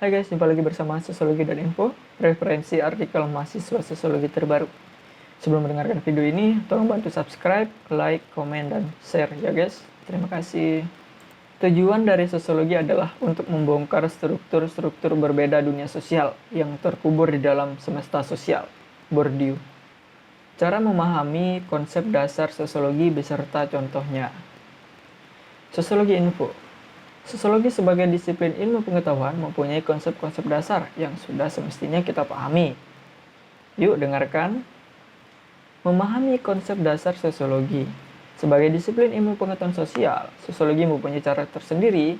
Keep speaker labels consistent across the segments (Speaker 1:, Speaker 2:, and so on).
Speaker 1: Hai guys, jumpa lagi bersama Sosiologi dan Info, referensi artikel mahasiswa sosiologi terbaru. Sebelum mendengarkan video ini, tolong bantu subscribe, like, komen, dan share ya guys. Terima kasih. Tujuan dari sosiologi adalah untuk membongkar struktur-struktur berbeda dunia sosial yang terkubur di dalam semesta sosial. Bourdieu. Cara memahami konsep dasar sosiologi beserta contohnya. Sosiologi Info. Sosiologi sebagai disiplin ilmu pengetahuan mempunyai konsep-konsep dasar yang sudah semestinya kita pahami. Yuk dengarkan. Memahami konsep dasar sosiologi. Sebagai disiplin ilmu pengetahuan sosial, sosiologi mempunyai cara tersendiri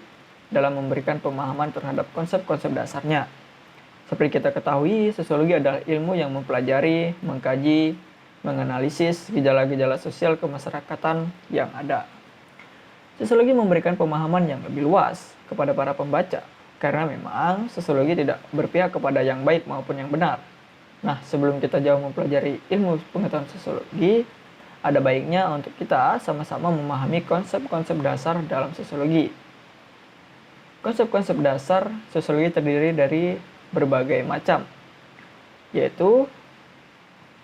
Speaker 1: dalam memberikan pemahaman terhadap konsep-konsep dasarnya. Seperti kita ketahui, sosiologi adalah ilmu yang mempelajari, mengkaji, menganalisis gejala-gejala sosial kemasyarakatan yang ada. Sosiologi memberikan pemahaman yang lebih luas kepada para pembaca, karena memang sosiologi tidak berpihak kepada yang baik maupun yang benar. Nah, sebelum kita jauh mempelajari ilmu pengetahuan sosiologi, ada baiknya untuk kita sama-sama memahami konsep-konsep dasar dalam sosiologi. Konsep-konsep dasar sosiologi terdiri dari berbagai macam, yaitu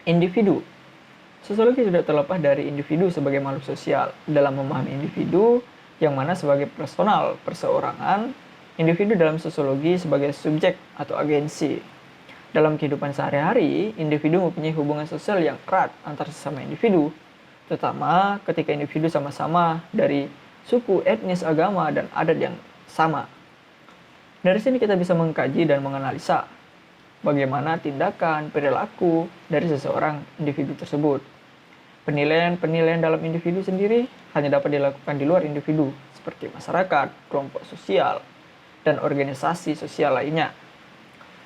Speaker 1: individu. Sosiologi tidak terlepas dari individu sebagai makhluk sosial. Dalam memahami individu, yang mana sebagai personal, perseorangan, individu dalam sosiologi sebagai subjek atau agensi. Dalam kehidupan sehari-hari, individu mempunyai hubungan sosial yang erat antar sesama individu, terutama ketika individu sama-sama dari suku, etnis, agama, dan adat yang sama. Dari sini kita bisa mengkaji dan menganalisa bagaimana tindakan, perilaku dari seseorang individu tersebut. Penilaian-penilaian dalam individu sendiri hanya dapat dilakukan di luar individu, seperti masyarakat, kelompok sosial, dan organisasi sosial lainnya.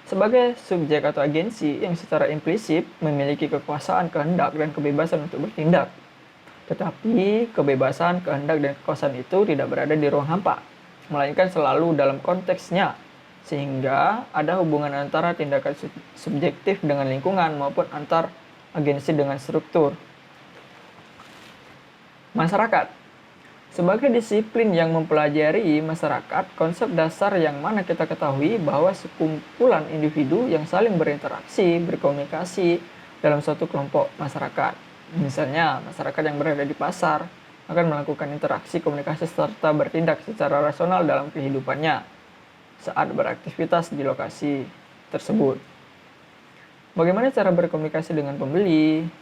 Speaker 1: Sebagai subjek atau agensi yang secara implisit memiliki kekuasaan, kehendak, dan kebebasan untuk bertindak. Tetapi kebebasan, kehendak, dan kekuasaan itu tidak berada di ruang hampa, melainkan selalu dalam konteksnya, sehingga ada hubungan antara tindakan subjektif dengan lingkungan maupun antar agensi dengan struktur. Masyarakat. Sebagai disiplin yang mempelajari masyarakat, konsep dasar yang mana kita ketahui bahwa sekumpulan individu yang saling berinteraksi, berkomunikasi dalam suatu kelompok masyarakat. Misalnya, masyarakat yang berada di pasar akan melakukan interaksi, komunikasi, serta bertindak secara rasional dalam kehidupannya saat beraktivitas di lokasi tersebut. Bagaimana cara berkomunikasi dengan pembeli?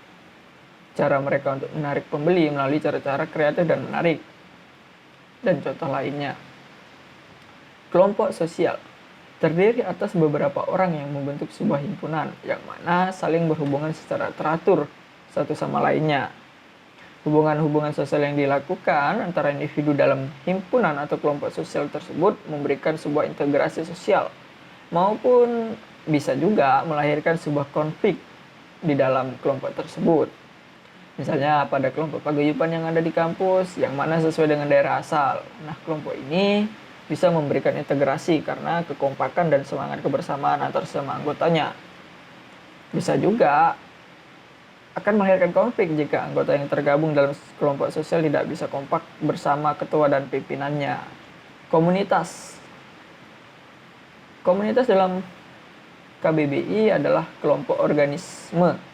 Speaker 1: Cara mereka untuk menarik pembeli melalui cara-cara kreatif dan menarik, dan contoh lainnya. Kelompok sosial terdiri atas beberapa orang yang membentuk sebuah himpunan yang mana saling berhubungan secara teratur satu sama lainnya. Hubungan-hubungan sosial yang dilakukan antara individu dalam himpunan atau kelompok sosial tersebut memberikan sebuah integrasi sosial, maupun bisa juga melahirkan sebuah konflik di dalam kelompok tersebut. Misalnya pada kelompok paguyuban yang ada di kampus, yang mana sesuai dengan daerah asal. Nah, kelompok ini bisa memberikan integrasi karena kekompakan dan semangat kebersamaan antar sesama anggotanya. Bisa juga akan melahirkan konflik jika anggota yang tergabung dalam kelompok sosial tidak bisa kompak bersama ketua dan pimpinannya. Komunitas. Komunitas dalam KBBI adalah kelompok organisme,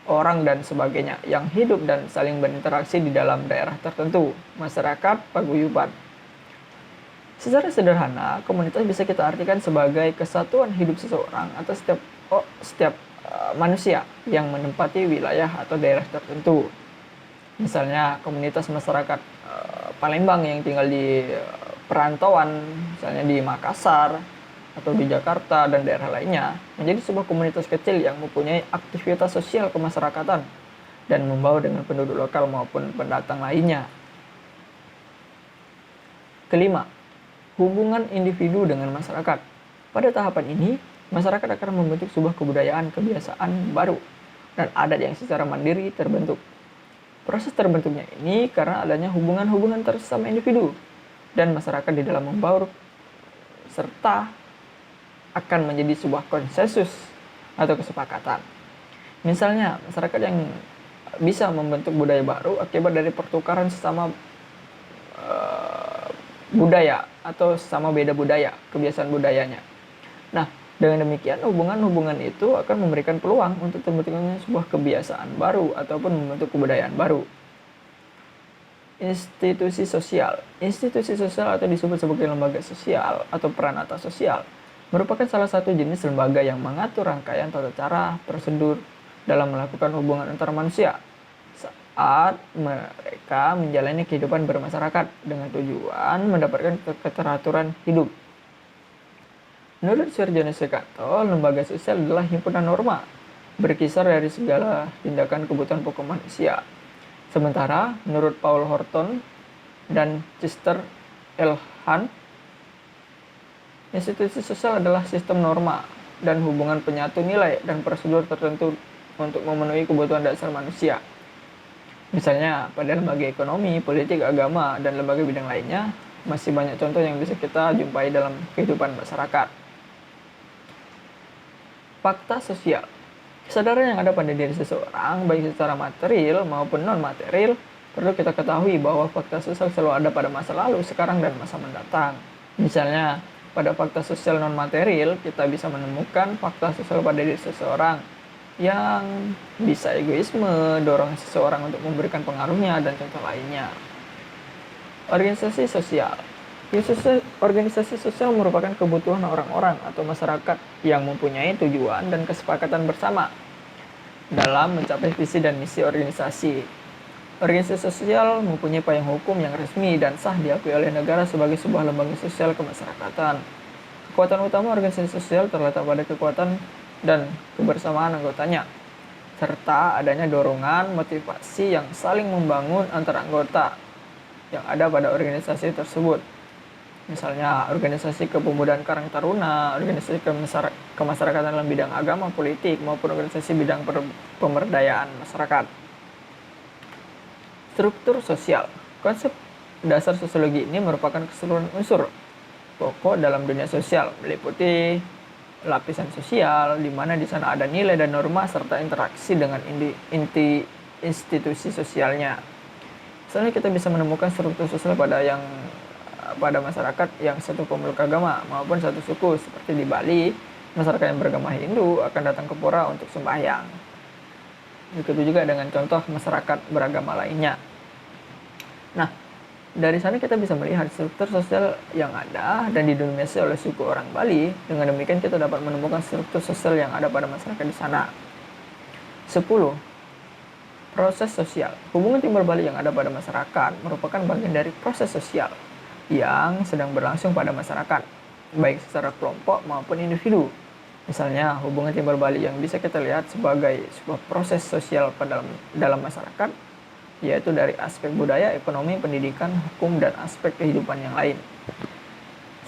Speaker 1: orang dan sebagainya yang hidup dan saling berinteraksi di dalam daerah tertentu, masyarakat paguyuban. Secara sederhana, komunitas bisa kita artikan sebagai kesatuan hidup seseorang atau setiap manusia yang menempati wilayah atau daerah tertentu. Misalnya komunitas masyarakat Palembang yang tinggal di perantauan, misalnya di Makassar atau di Jakarta dan daerah lainnya, menjadi sebuah komunitas kecil yang mempunyai aktivitas sosial kemasyarakatan dan membawa dengan penduduk lokal maupun pendatang lainnya. Kelima, hubungan individu dengan masyarakat. Pada tahapan ini, masyarakat akan membentuk sebuah kebudayaan, kebiasaan baru, dan adat yang secara mandiri terbentuk. Proses terbentuknya ini karena adanya hubungan-hubungan sesama individu dan masyarakat di dalam membaur serta akan menjadi sebuah konsensus atau kesepakatan. Misalnya, masyarakat yang bisa membentuk budaya baru akibat dari pertukaran sesama budaya atau sesama beda budaya, kebiasaan budayanya. Nah, dengan demikian hubungan-hubungan itu akan memberikan peluang untuk terbentuknya sebuah kebiasaan baru ataupun membentuk kebudayaan baru. Institusi sosial. Institusi sosial atau disebut sebagai lembaga sosial atau peranata sosial merupakan salah satu jenis lembaga yang mengatur rangkaian tata cara, prosedur dalam melakukan hubungan antar manusia saat mereka menjalani kehidupan bermasyarakat dengan tujuan mendapatkan keteraturan hidup. Menurut Sir Jones Sekanto, lembaga sosial adalah himpunan norma berkisar dari segala tindakan kebutuhan pokok manusia. Sementara, menurut Paul Horton dan Chester L. Hunt, institusi sosial adalah sistem norma dan hubungan penyatu nilai dan prosedur tertentu untuk memenuhi kebutuhan dasar manusia. Misalnya, pada lembaga ekonomi, politik, agama, dan lembaga bidang lainnya, masih banyak contoh yang bisa kita jumpai dalam kehidupan masyarakat. Fakta sosial. Kesadaran yang ada pada diri seseorang, baik secara material maupun non-material, perlu kita ketahui bahwa fakta sosial selalu ada pada masa lalu, sekarang, dan masa mendatang. Misalnya, pada fakta sosial non-material, kita bisa menemukan fakta sosial pada diri seseorang yang bisa egoisme, dorongan seseorang untuk memberikan pengaruhnya, dan contoh lainnya. Organisasi sosial. Organisasi sosial merupakan kebutuhan orang-orang atau masyarakat yang mempunyai tujuan dan kesepakatan bersama dalam mencapai visi dan misi organisasi. Organisasi sosial mempunyai payung hukum yang resmi dan sah diakui oleh negara sebagai sebuah lembaga sosial kemasyarakatan. Kekuatan utama organisasi sosial terletak pada kekuatan dan kebersamaan anggotanya, serta adanya dorongan motivasi yang saling membangun antara anggota yang ada pada organisasi tersebut. Misalnya organisasi kepemudaan Karang Taruna, organisasi kemasyarakatan dalam bidang agama, politik, maupun organisasi bidang pemberdayaan masyarakat. Struktur sosial. Konsep dasar sosiologi ini merupakan keseluruhan unsur pokok dalam dunia sosial, meliputi lapisan sosial, di mana di sana ada nilai dan norma serta interaksi dengan inti institusi sosialnya. Misalnya kita bisa menemukan struktur sosial pada masyarakat yang satu pemeluk agama maupun satu suku. Seperti di Bali, masyarakat yang beragama Hindu akan datang ke pura untuk sembahyang. Begitu juga dengan contoh masyarakat beragama lainnya. Nah, dari sana kita bisa melihat struktur sosial yang ada dan didominasi oleh suku orang Bali. Dengan demikian kita dapat menemukan struktur sosial yang ada pada masyarakat di sana. 10. Proses sosial. Hubungan timbal balik yang ada pada masyarakat merupakan bagian dari proses sosial yang sedang berlangsung pada masyarakat, baik secara kelompok maupun individu. Misalnya, hubungan timbal balik yang bisa kita lihat sebagai sebuah proses sosial dalam masyarakat, yaitu dari aspek budaya, ekonomi, pendidikan, hukum, dan aspek kehidupan yang lain.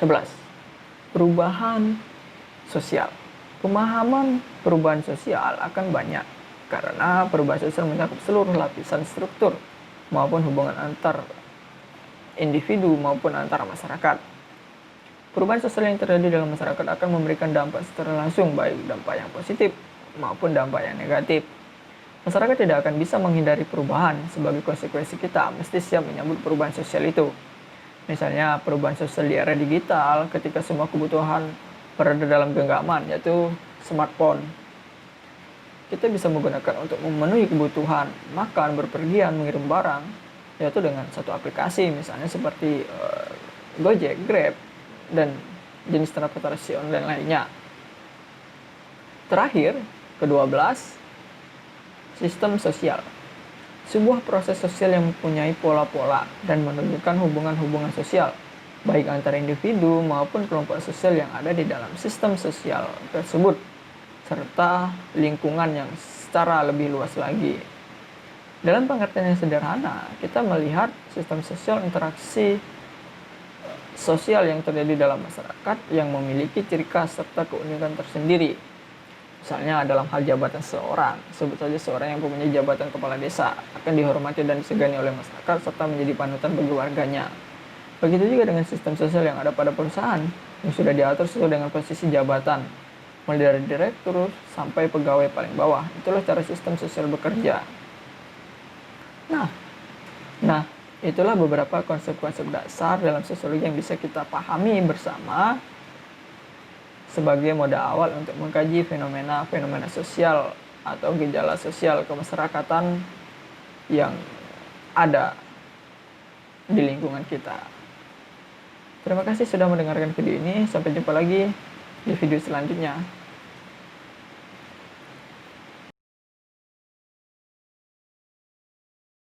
Speaker 1: 11. Perubahan sosial. Pemahaman perubahan sosial akan banyak, karena perubahan sosial mencakup seluruh lapisan struktur maupun hubungan antar individu maupun antara masyarakat. Perubahan sosial yang terjadi dalam masyarakat akan memberikan dampak secara langsung, baik dampak yang positif maupun dampak yang negatif. Masyarakat tidak akan bisa menghindari perubahan. Sebagai konsekuensi, kita mesti siap menyambut perubahan sosial itu. Misalnya perubahan sosial di era digital, ketika semua kebutuhan berada dalam genggaman, yaitu smartphone. Kita bisa menggunakan untuk memenuhi kebutuhan makan, berpergian, mengirim barang, yaitu dengan satu aplikasi, misalnya seperti Gojek, Grab, dan jenis transportasi online lainnya. Terakhir, ke-12, sistem sosial. Sebuah proses sosial yang mempunyai pola-pola dan menunjukkan hubungan-hubungan sosial, baik antara individu maupun kelompok sosial yang ada di dalam sistem sosial tersebut, serta lingkungan yang secara lebih luas lagi. Dalam pengertian yang sederhana, kita melihat sistem sosial interaksi sosial yang terjadi dalam masyarakat yang memiliki ciri khas serta keunikan tersendiri. Misalnya dalam hal jabatan seseorang, sebut saja seorang yang mempunyai jabatan kepala desa akan dihormati dan disegani oleh masyarakat serta menjadi panutan bagi warganya. Begitu juga dengan sistem sosial yang ada pada perusahaan yang sudah diatur sesuai dengan posisi jabatan, mulai dari direktur sampai pegawai paling bawah. Itulah cara sistem sosial bekerja. Nah, itulah beberapa konsep-konsep dasar dalam sosiologi yang bisa kita pahami bersama sebagai moda awal untuk mengkaji fenomena-fenomena sosial atau gejala sosial kemasyarakatan yang ada di lingkungan kita. Terima kasih sudah mendengarkan video ini. Sampai jumpa lagi di video selanjutnya.